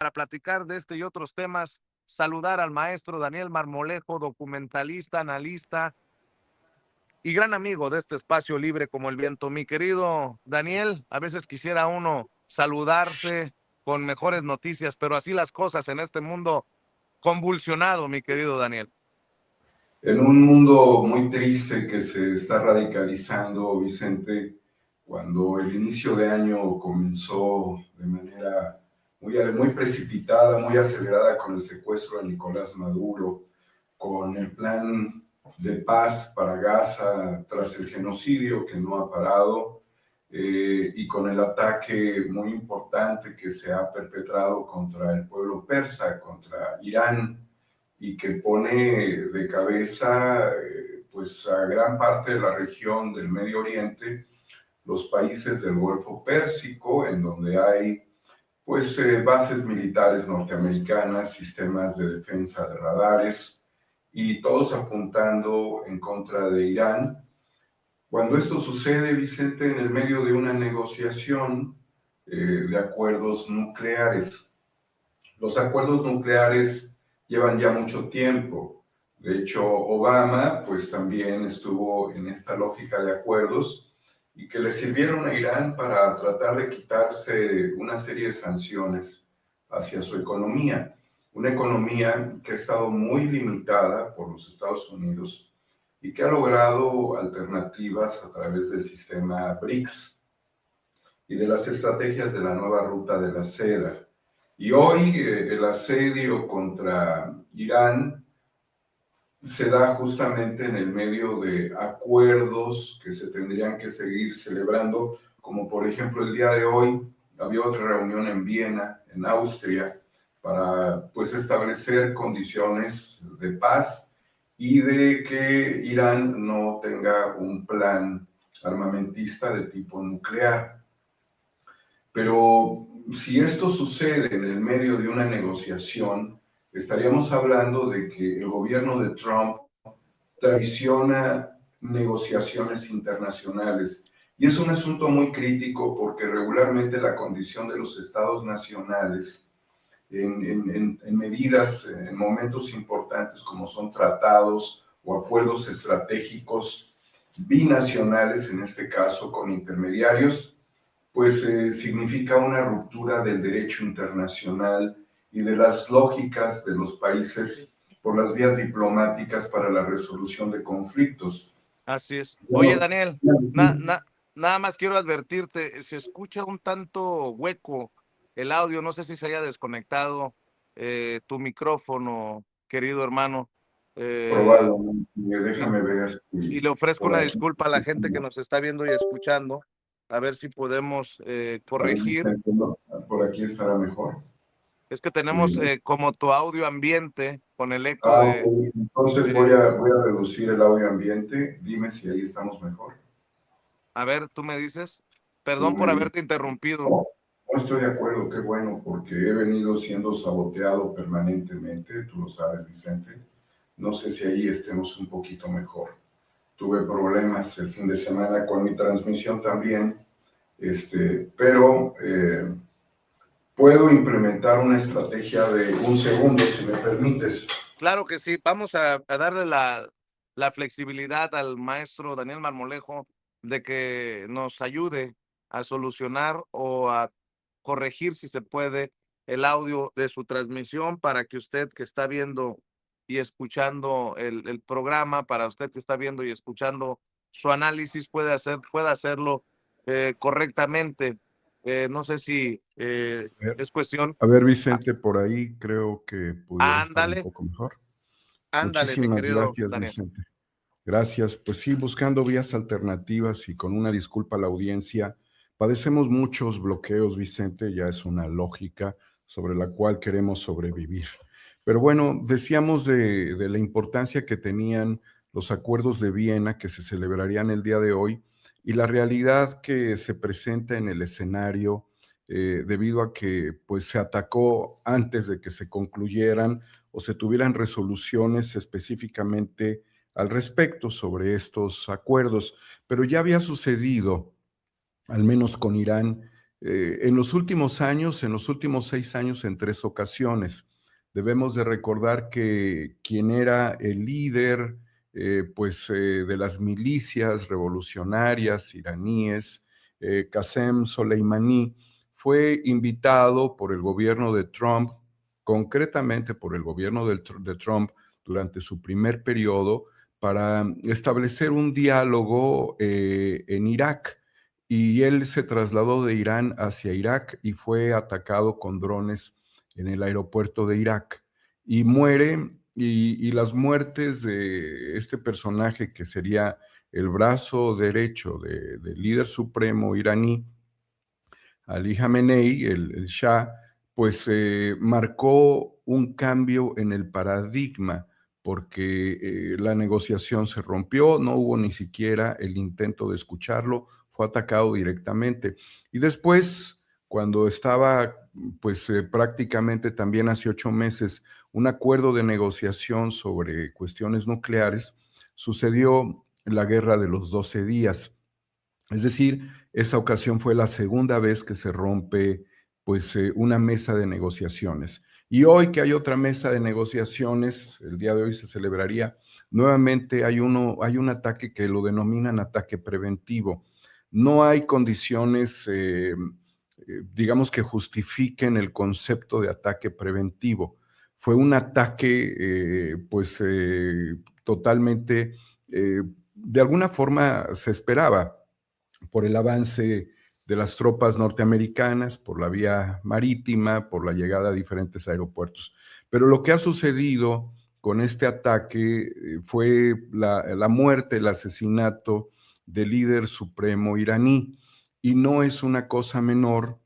para platicar de este y otros temas, saludar al maestro Daniel Marmolejo, documentalista, analista y gran amigo de este espacio libre como el viento. Mi querido Daniel, a veces quisiera uno saludarse con mejores noticias, pero así las cosas en este mundo convulsionado, mi querido Daniel. En un mundo muy triste que se está radicalizando, Vicente, cuando el inicio de año comenzó de manera muy precipitada, muy acelerada con el secuestro de Nicolás Maduro, con el plan de paz para Gaza tras el genocidio que no ha parado, y con el ataque muy importante que se ha perpetrado contra el pueblo persa, contra Irán, y que pone de cabeza pues a gran parte de la región del Medio Oriente, los países del Golfo Pérsico, en donde hay pues bases militares norteamericanas, sistemas de defensa de radares, y todos apuntando en contra de Irán. Cuando esto sucede, Vicente, en el medio de una negociación de acuerdos nucleares. Los acuerdos nucleares llevan ya mucho tiempo. De hecho, Obama pues también estuvo en esta lógica de acuerdos y que le sirvieron a Irán para tratar de quitarse una serie de sanciones hacia su economía. Una economía que ha estado muy limitada por los Estados Unidos y que ha logrado alternativas a través del sistema BRICS y de las estrategias de la nueva ruta de la seda. Y hoy el asedio contra Irán se da justamente en el medio de acuerdos que se tendrían que seguir celebrando, como por ejemplo el día de hoy había otra reunión en Viena, en Austria, para pues establecer condiciones de paz y de que Irán no tenga un plan armamentista de tipo nuclear. Pero si esto sucede en el medio de una negociación, estaríamos hablando de que el gobierno de Trump traiciona negociaciones internacionales. Y es un asunto muy crítico porque regularmente la condición de los estados nacionales en medidas, en momentos importantes como son tratados o acuerdos estratégicos binacionales, en este caso con intermediarios, pues significa una ruptura del derecho internacional y de las lógicas de los países por las vías diplomáticas para la resolución de conflictos. Así es. Oye, Bueno, Daniel, nada más quiero advertirte, se escucha un tanto hueco el audio, no sé si se haya desconectado tu micrófono, querido hermano. Eh, probablemente, y, déjame ver y si le ofrezco por una aquí, disculpa a la gente que nos está viendo y escuchando, a ver si podemos a ver, corregir. por aquí estará mejor. Es que tenemos Eh, como tu audio ambiente con el eco Ok. Entonces de, voy a reducir el audio ambiente. Dime si ahí estamos mejor. a ver, tú me dices, Tú perdón por me dices. haberte interrumpido. No, no estoy de acuerdo, qué bueno, porque he venido siendo saboteado permanentemente, tú lo sabes, Vicente. No sé si ahí estemos un poquito mejor. Tuve problemas el fin de semana con mi transmisión también, pero puedo implementar una estrategia de un segundo, si me permites. Claro que sí, vamos a darle la flexibilidad al maestro Daniel Marmolejo de que nos ayude a solucionar o a corregir, si se puede, el audio de su transmisión para que usted que está viendo y escuchando el programa, para usted que está viendo y escuchando su análisis, pueda hacerlo correctamente. No sé si es cuestión. A ver, Vicente, por ahí creo que pudiera estar un Ándale, poco mejor. ándale, mi Muchísimas querido gracias, Daniel. Vicente. Gracias. Pues sí, buscando vías alternativas y con una disculpa a la audiencia, padecemos muchos bloqueos, Vicente, ya es una lógica sobre la cual queremos sobrevivir. Pero bueno, decíamos de la importancia que tenían los acuerdos de Viena que se celebrarían el día de hoy y la realidad que se presenta en el escenario debido a que pues se atacó antes de que se concluyeran o se tuvieran resoluciones específicamente al respecto sobre estos acuerdos, pero ya había sucedido, al menos con Irán, en los últimos años, en los últimos 6 años, en 3 ocasiones. Debemos de recordar que quien era el líder, de las milicias revolucionarias iraníes, Qasem Soleimani, fue invitado por el gobierno de Trump, concretamente por el gobierno de Trump, durante su primer periodo, para establecer un diálogo en Irak. Y él se trasladó de Irán hacia Irak y fue atacado con drones en el aeropuerto de Irak. Y muere, y las muertes de este personaje que sería el brazo derecho del líder supremo iraní, Ali Khamenei, el Shah, pues marcó un cambio en el paradigma, porque la negociación se rompió, no hubo ni siquiera el intento de escucharlo, fue atacado directamente. Y después, cuando estaba, prácticamente también hace 8 meses, un acuerdo de negociación sobre cuestiones nucleares, sucedió la guerra de los 12 días. Es decir, esa ocasión fue la segunda vez que se rompe una mesa de negociaciones. Y hoy que hay otra mesa de negociaciones, el día de hoy se celebraría, nuevamente hay un ataque que lo denominan ataque preventivo. No hay condiciones, digamos, que justifiquen el concepto de ataque preventivo. Fue un ataque, totalmente, de alguna forma se esperaba por el avance de las tropas norteamericanas, por la vía marítima, por la llegada a diferentes aeropuertos. Pero lo que ha sucedido con este ataque fue la muerte, el asesinato del líder supremo iraní. Y no es una cosa menor.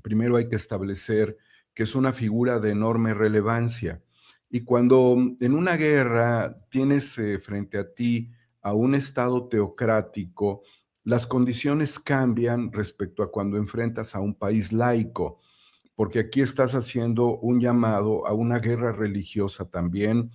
Primero hay que establecer que es una figura de enorme relevancia. Y cuando en una guerra tienes frente a ti a un Estado teocrático, las condiciones cambian respecto a cuando enfrentas a un país laico, porque aquí estás haciendo un llamado a una guerra religiosa también,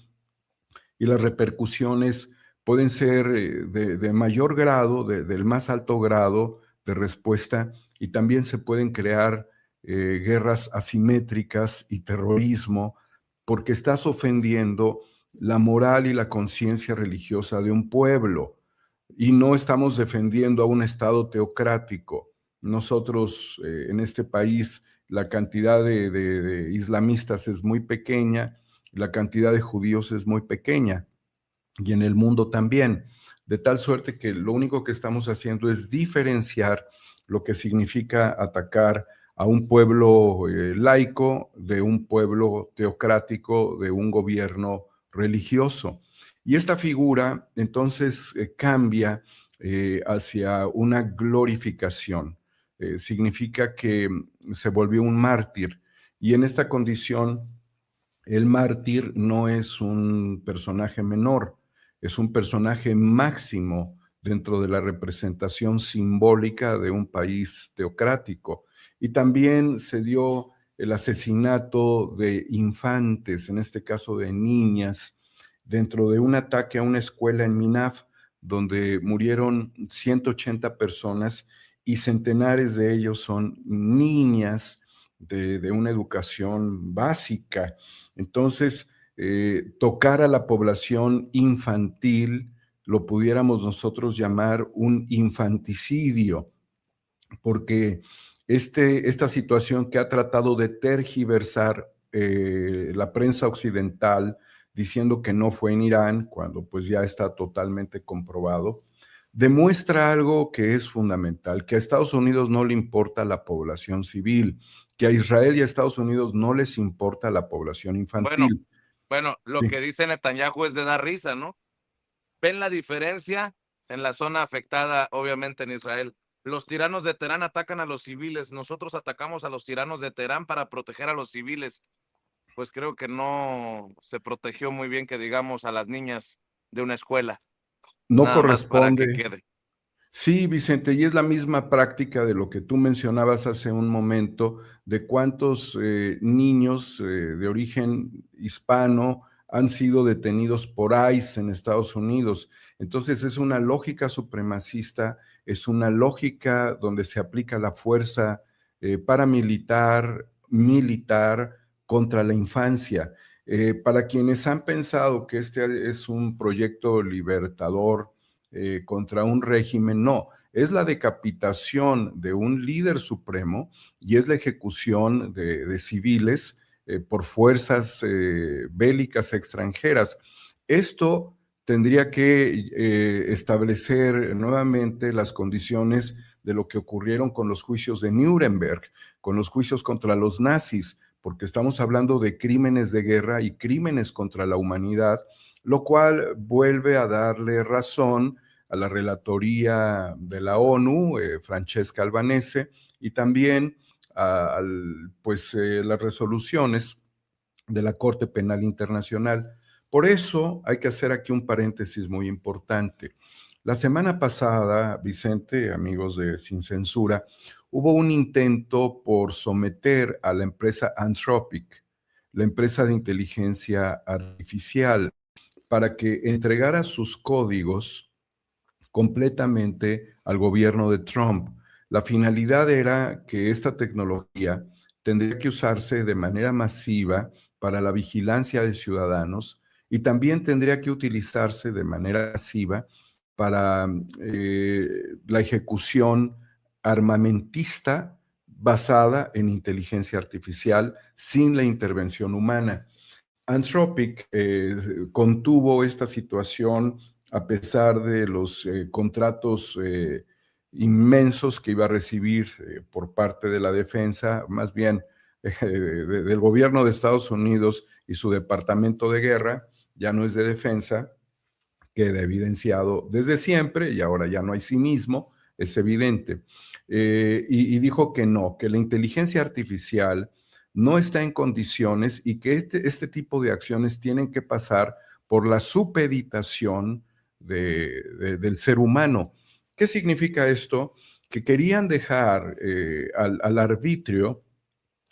y las repercusiones pueden ser de mayor grado, del más alto grado de respuesta, y también se pueden crear guerras asimétricas y terrorismo, porque estás ofendiendo la moral y la conciencia religiosa de un pueblo, y no estamos defendiendo a un Estado teocrático. Nosotros en este país la cantidad de islamistas es muy pequeña, la cantidad de judíos es muy pequeña, y en el mundo también, de tal suerte que lo único que estamos haciendo es diferenciar lo que significa atacar a un pueblo laico de un pueblo teocrático, de un gobierno religioso. Y esta figura entonces cambia hacia una glorificación. Significa que se volvió un mártir, y en esta condición el mártir no es un personaje menor, es un personaje máximo dentro de la representación simbólica de un país teocrático. Y también se dio el asesinato de infantes, en este caso de niñas, dentro de un ataque a una escuela en Minaf, donde murieron 180 personas y centenares de ellos son niñas de una educación básica. Entonces, tocar a la población infantil lo pudiéramos nosotros llamar un infanticidio, porque esta situación que ha tratado de tergiversar la prensa occidental, diciendo que no fue en Irán, cuando pues ya está totalmente comprobado, demuestra algo que es fundamental, que a Estados Unidos no le importa la población civil, que a Israel y a Estados Unidos no les importa la población Bueno, infantil. bueno, lo Sí. que dice Netanyahu es de dar risa, ¿no? ¿Ven la diferencia en la zona afectada, obviamente en Israel? Los tiranos de Teherán atacan a los civiles, nosotros atacamos a los tiranos de Teherán para proteger a los civiles. Pues creo que no se protegió muy bien, que digamos, a las niñas de una escuela, No nada más para que corresponde. quede. Sí, Vicente, y es la misma práctica de lo que tú mencionabas hace un momento, de cuántos niños de origen hispano han sido detenidos por ICE en Estados Unidos. Entonces es una lógica supremacista, es una lógica donde se aplica la fuerza paramilitar, militar contra la infancia. Para quienes han pensado que este es un proyecto libertador contra un régimen, no, es la decapitación de un líder supremo y es la ejecución de civiles por fuerzas bélicas extranjeras. Esto tendría que establecer nuevamente las condiciones de lo que ocurrieron con los juicios de Nuremberg, con los juicios contra los nazis, porque estamos hablando de crímenes de guerra y crímenes contra la humanidad, lo cual vuelve a darle razón a la relatoría de la ONU, Francesca Albanese, y también a las resoluciones de la Corte Penal Internacional. Por eso hay que hacer aquí un paréntesis muy importante. La semana pasada, Vicente, amigos de Sin Censura, hubo un intento por someter a la empresa Anthropic, la empresa de inteligencia artificial, para que entregara sus códigos completamente al gobierno de Trump. La finalidad era que esta tecnología tendría que usarse de manera masiva para la vigilancia de ciudadanos y también tendría que utilizarse de manera masiva para la ejecución armamentista basada en inteligencia artificial sin la intervención humana. Anthropic contuvo esta situación a pesar de los contratos inmensos que iba a recibir por parte de la defensa, más bien del gobierno de Estados Unidos y su departamento de guerra, ya no es de defensa, queda evidenciado desde siempre y ahora ya no hay cinismo, es evidente. Y dijo que no, que la inteligencia artificial no está en condiciones y que este tipo de acciones tienen que pasar por la supeditación del ser humano. ¿Qué significa esto? Que querían dejar al arbitrio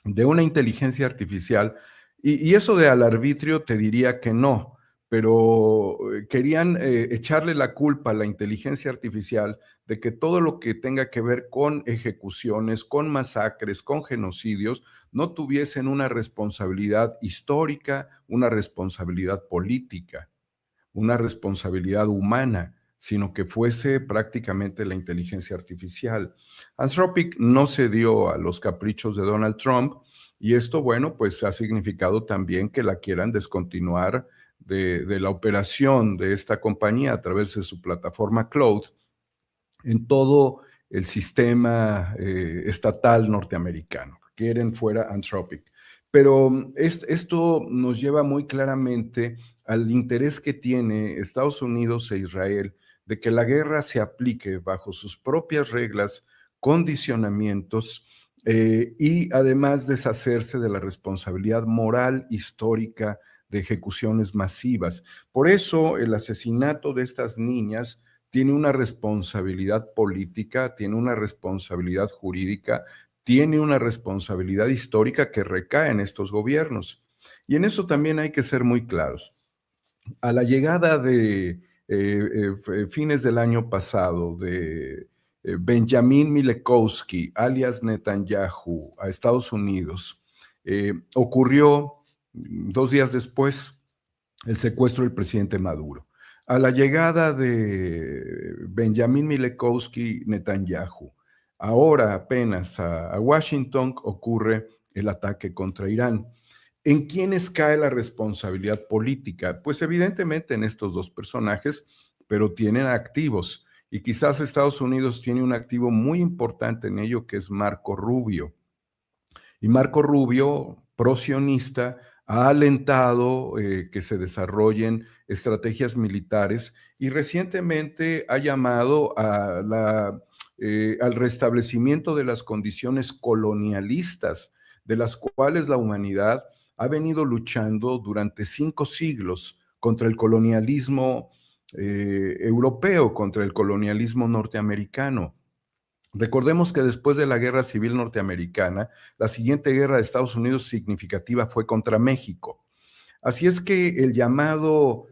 de una inteligencia artificial, y eso de al arbitrio te diría que no, pero querían echarle la culpa a la inteligencia artificial de que todo lo que tenga que ver con ejecuciones, con masacres, con genocidios, no tuviesen una responsabilidad histórica, una responsabilidad política, una responsabilidad humana, sino que fuese prácticamente la inteligencia artificial. Anthropic no cedió a los caprichos de Donald Trump y esto, bueno, pues ha significado también que la quieran descontinuar de la operación de esta compañía a través de su plataforma cloud en todo el sistema estatal norteamericano. Quieren fuera Anthropic. Pero esto nos lleva muy claramente al interés que tiene Estados Unidos e Israel de que la guerra se aplique bajo sus propias reglas, condicionamientos y además deshacerse de la responsabilidad moral histórica de ejecuciones masivas. Por eso el asesinato de estas niñas tiene una responsabilidad política, tiene una responsabilidad jurídica, tiene una responsabilidad histórica que recae en estos gobiernos. Y en eso también hay que ser muy claros. A la llegada de fines del año pasado de Benjamin Milekowski, alias Netanyahu, a Estados Unidos, ocurrió 2 días después el secuestro del presidente Maduro. A la llegada de Benjamin Milekowski Netanyahu, ahora apenas a Washington ocurre el ataque contra Irán. ¿En quiénes cae la responsabilidad política? Pues evidentemente en estos dos personajes, pero tienen activos. Y quizás Estados Unidos tiene un activo muy importante en ello, que es Marco Rubio. Y Marco Rubio, prosionista, ha alentado que se desarrollen estrategias militares y recientemente ha llamado al restablecimiento de las condiciones colonialistas de las cuales la humanidad ha venido luchando durante 5 siglos contra el colonialismo europeo, contra el colonialismo norteamericano. Recordemos que después de la Guerra Civil Norteamericana, la siguiente guerra de Estados Unidos significativa fue contra México. Así es que el llamado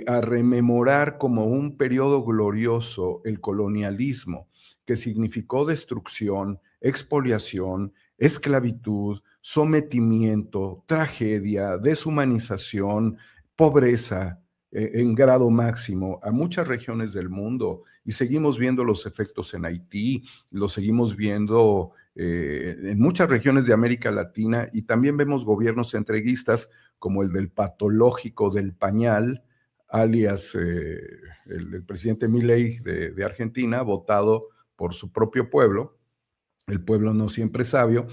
a rememorar como un periodo glorioso el colonialismo, que significó destrucción, expoliación, esclavitud, sometimiento, tragedia, deshumanización, pobreza en grado máximo a muchas regiones del mundo, y seguimos viendo los efectos en Haití, lo seguimos viendo en muchas regiones de América Latina, y también vemos gobiernos entreguistas como el del patológico del pañal, alias el presidente Milei de Argentina, votado por su propio pueblo. El pueblo no siempre es sabio.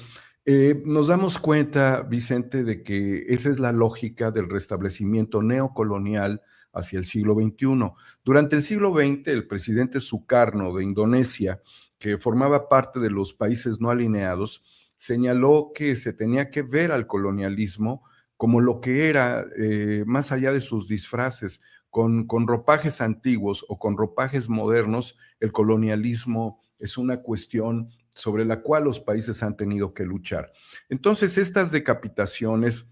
Nos damos cuenta, Vicente, de que esa es la lógica del restablecimiento neocolonial hacia el siglo XXI. Durante el siglo XX, el presidente Sukarno de Indonesia, que formaba parte de los países no alineados, señaló que se tenía que ver al colonialismo como lo que era, más allá de sus disfraces, con ropajes antiguos o con ropajes modernos. El colonialismo es una cuestión sobre la cual los países han tenido que luchar. Entonces, estas decapitaciones,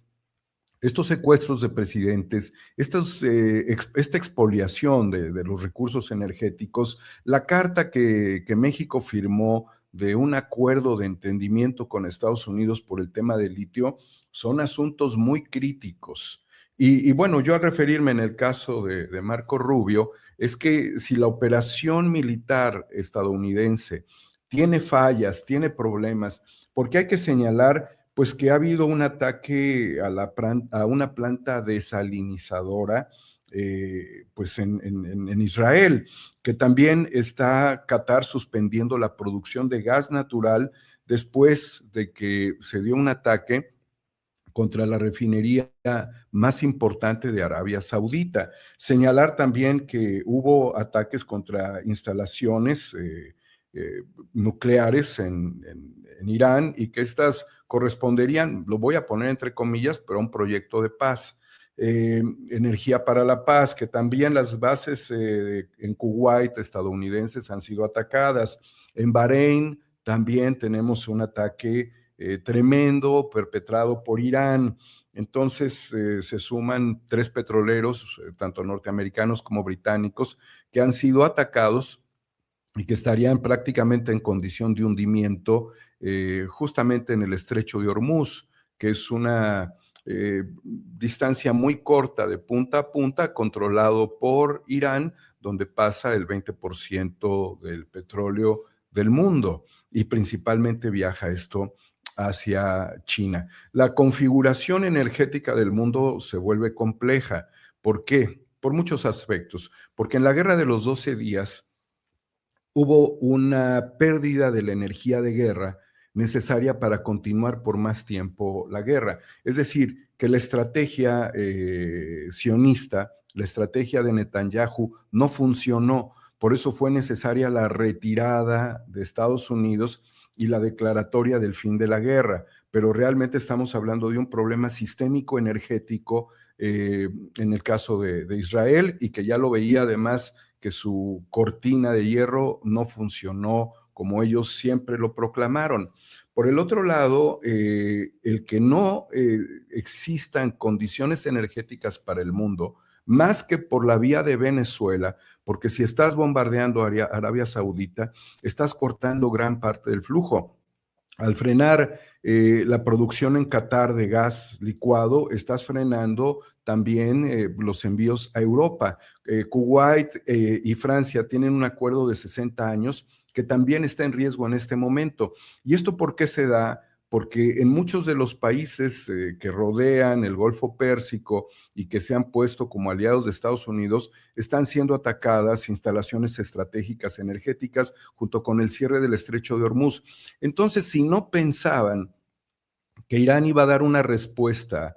estos secuestros de presidentes, esta expoliación de los recursos energéticos, la carta que México firmó de un acuerdo de entendimiento con Estados Unidos por el tema del litio, son asuntos muy críticos. Y bueno, yo al referirme en el caso de Marco Rubio, es que si la operación militar estadounidense tiene fallas, tiene problemas, porque hay que señalar pues que ha habido un ataque a una planta desalinizadora pues en Israel, que también está Qatar suspendiendo la producción de gas natural después de que se dio un ataque contra la refinería más importante de Arabia Saudita. Señalar también que hubo ataques contra instalaciones nucleares en Irán, y que estas corresponderían, lo voy a poner entre comillas, pero a un proyecto de paz. Energía para la Paz, que también las bases en Kuwait estadounidenses han sido atacadas. En Bahrein también tenemos un ataque tremendo perpetrado por Irán. Entonces se suman 3 petroleros, tanto norteamericanos como británicos, que han sido atacados y que estarían prácticamente en condición de hundimiento justamente en el estrecho de Hormuz, que es una distancia muy corta de punta a punta, controlado por Irán, donde pasa el 20% del petróleo del mundo, y principalmente viaja esto hacia China. La configuración energética del mundo se vuelve compleja. ¿Por qué? Por muchos aspectos. Porque en la Guerra de los 12 días hubo una pérdida de la energía de guerra necesaria para continuar por más tiempo la guerra. Es decir, que la estrategia sionista, la estrategia de Netanyahu no funcionó. Por eso fue necesaria la retirada de Estados Unidos y la declaratoria del fin de la guerra. Pero realmente estamos hablando de un problema sistémico energético en el caso de Israel, y que ya lo veía además que su cortina de hierro no funcionó como ellos siempre lo proclamaron. Por el otro lado, el que no existan condiciones energéticas para el mundo, más que por la vía de Venezuela, porque si estás bombardeando Arabia Saudita, estás cortando gran parte del flujo. Al frenar la producción en Qatar de gas licuado, estás frenando también los envíos a Europa. Kuwait y Francia tienen un acuerdo de 60 años que también está en riesgo en este momento. ¿Y esto por qué se da? Porque en muchos de los países que rodean el Golfo Pérsico y que se han puesto como aliados de Estados Unidos, están siendo atacadas instalaciones estratégicas energéticas junto con el cierre del estrecho de Hormuz. Entonces, si no pensaban que Irán iba a dar una respuesta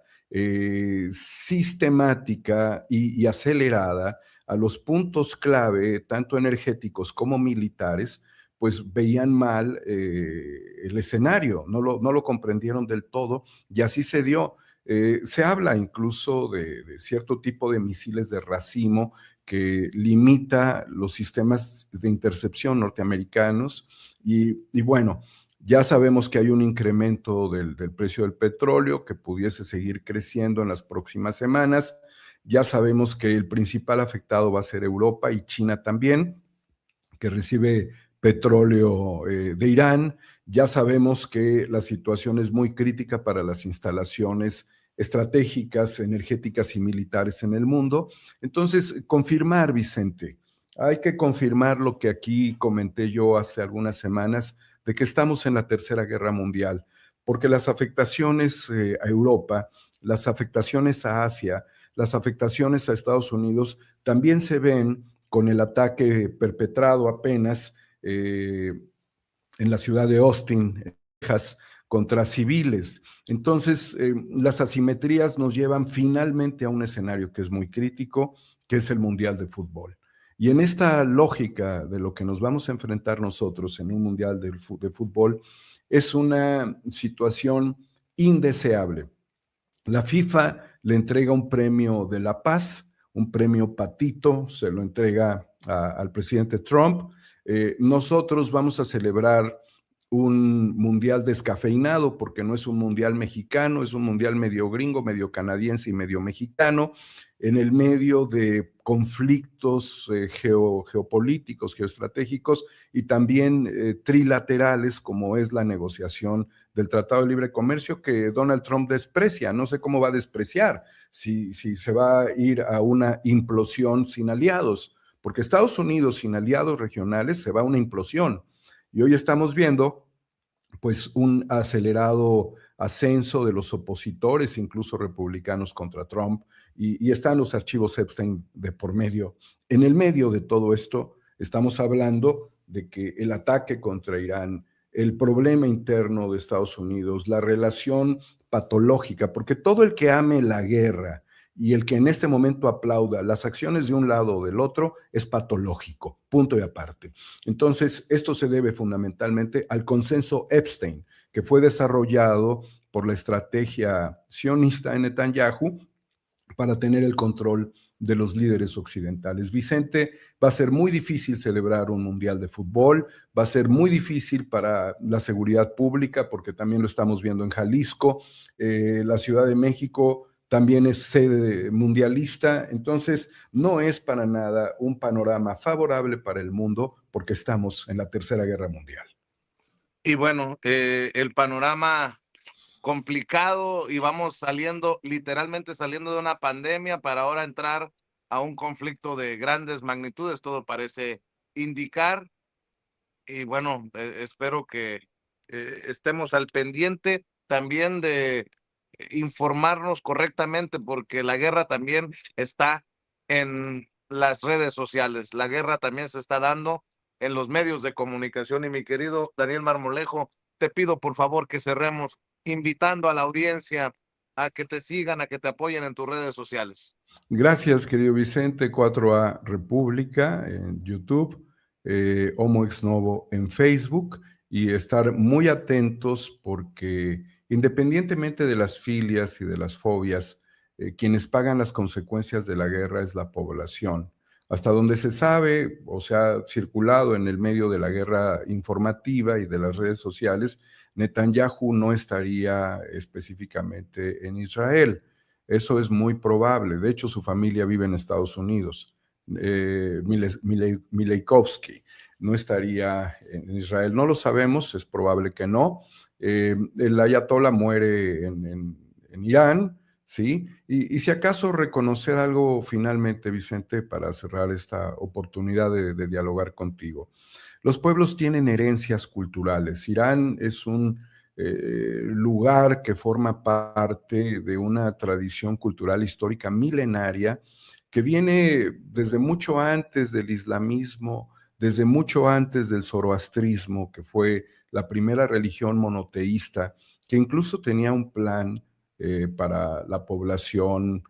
sistemática y acelerada a los puntos clave, tanto energéticos como militares, pues veían mal el escenario, no lo comprendieron del todo, y así se dio. Se habla incluso de cierto tipo de misiles de racimo que limita los sistemas de intercepción norteamericanos, y bueno, ya sabemos que hay un incremento del precio del petróleo que pudiese seguir creciendo en las próximas semanas. Ya sabemos que el principal afectado va a ser Europa y China también, que recibe petróleo de Irán. Ya sabemos que la situación es muy crítica para las instalaciones estratégicas, energéticas y militares en el mundo. Entonces, confirmar, Vicente, hay que confirmar lo que aquí comenté yo hace algunas semanas, de que estamos en la Tercera Guerra Mundial, porque las afectaciones a Europa, las afectaciones a Asia, las afectaciones a Estados Unidos también se ven con el ataque perpetrado apenas en la ciudad de Austin, Texas, contra civiles. Entonces, las asimetrías nos llevan finalmente a un escenario que es muy crítico, que es el Mundial de Fútbol. Y en esta lógica de lo que nos vamos a enfrentar nosotros en un Mundial de Fútbol, es una situación indeseable. La FIFA le entrega un premio de la paz, un premio patito, se lo entrega al presidente Trump. Nosotros vamos a celebrar un mundial descafeinado, porque no es un mundial mexicano, es un mundial medio gringo, medio canadiense y medio mexicano, en el medio de conflictos geopolíticos, geoestratégicos y también trilaterales, como es la negociación del Tratado de Libre Comercio, que Donald Trump desprecia. No sé cómo va a despreciar si se va a ir a una implosión sin aliados, porque Estados Unidos sin aliados regionales se va a una implosión. Y hoy estamos viendo pues un acelerado ascenso de los opositores, incluso republicanos, contra Trump, y están los archivos Epstein de por medio. En el medio de todo esto estamos hablando de que el ataque contra Irán, el problema interno de Estados Unidos, la relación patológica, porque todo el que ame la guerra y el que en este momento aplauda las acciones de un lado o del otro es patológico, punto y aparte. Entonces, esto se debe fundamentalmente al consenso Epstein, que fue desarrollado por la estrategia sionista de Netanyahu para tener el control de los líderes occidentales. Vicente, va a ser muy difícil celebrar un mundial de fútbol, va a ser muy difícil para la seguridad pública, porque también lo estamos viendo en Jalisco, la Ciudad de México también es sede mundialista, entonces no es para nada un panorama favorable para el mundo, porque estamos en la Tercera Guerra Mundial. Y bueno, el panorama complicado, y vamos literalmente saliendo de una pandemia para ahora entrar a un conflicto de grandes magnitudes, todo parece indicar. Y bueno, espero que estemos al pendiente también de informarnos correctamente, porque la guerra también está en las redes sociales, la guerra también se está dando en los medios de comunicación. Y mi querido Daniel Marmolejo, te pido por favor que cerremos invitando a la audiencia a que te sigan, a que te apoyen en tus redes sociales. Gracias, querido Vicente. 4A República en YouTube, Homo Ex Novo en Facebook, y estar muy atentos porque independientemente de las filias y de las fobias, quienes pagan las consecuencias de la guerra es la población. Hasta donde se sabe, o sea, ha circulado en el medio de la guerra informativa y de las redes sociales, Netanyahu no estaría específicamente en Israel. Eso es muy probable. De hecho, su familia vive en Estados Unidos. Mileikovsky no estaría en Israel. No lo sabemos, es probable que no. El ayatollah muere en Irán, ¿sí? Y si acaso reconocer algo finalmente, Vicente, para cerrar esta oportunidad de dialogar contigo. Los pueblos tienen herencias culturales. Irán es un lugar que forma parte de una tradición cultural histórica milenaria que viene desde mucho antes del islamismo, desde mucho antes del zoroastrismo, que fue la primera religión monoteísta, que incluso tenía un plan para la población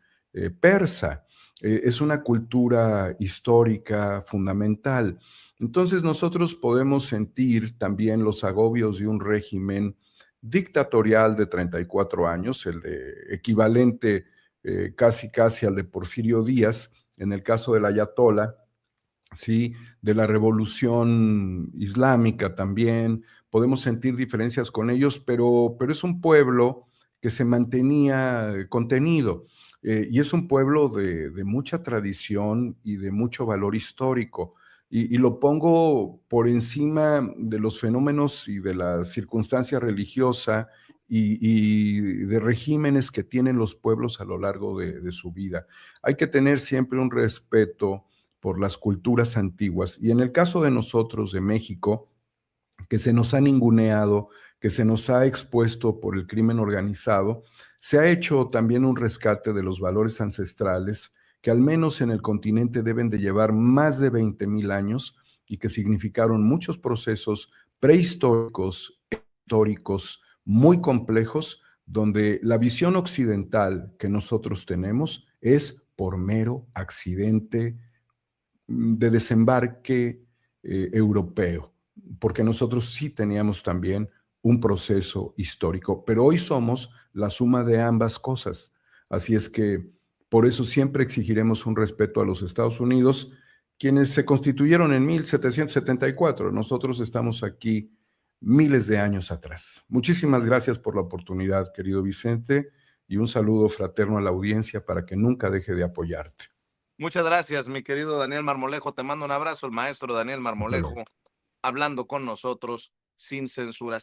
persa. Es una cultura histórica fundamental. Entonces nosotros podemos sentir también los agobios de un régimen dictatorial de 34 años, el de equivalente casi al de Porfirio Díaz, en el caso del ayatollah, ¿sí? De la revolución islámica también, podemos sentir diferencias con ellos, pero es un pueblo que se mantenía contenido, y es un pueblo de mucha tradición y de mucho valor histórico. y lo pongo por encima de los fenómenos y de la circunstancia religiosa y de regímenes que tienen los pueblos a lo largo de su vida. Hay que tener siempre un respeto por las culturas antiguas. Y en el caso de nosotros, de México, que se nos ha ninguneado, que se nos ha expuesto por el crimen organizado, se ha hecho también un rescate de los valores ancestrales que al menos en el continente deben de llevar más de 20,000 años y que significaron muchos procesos prehistóricos, históricos, muy complejos, donde la visión occidental que nosotros tenemos es por mero accidente de desembarque europeo, porque nosotros sí teníamos también un proceso histórico, pero hoy somos la suma de ambas cosas. Así es que por eso siempre exigiremos un respeto a los Estados Unidos, quienes se constituyeron en 1774. Nosotros estamos aquí miles de años atrás. Muchísimas gracias por la oportunidad, querido Vicente, y un saludo fraterno a la audiencia para que nunca deje de apoyarte. Muchas gracias, mi querido Daniel Marmolejo. Te mando un abrazo, el maestro Daniel Hasta luego. Marmolejo, hablando con nosotros sin censura.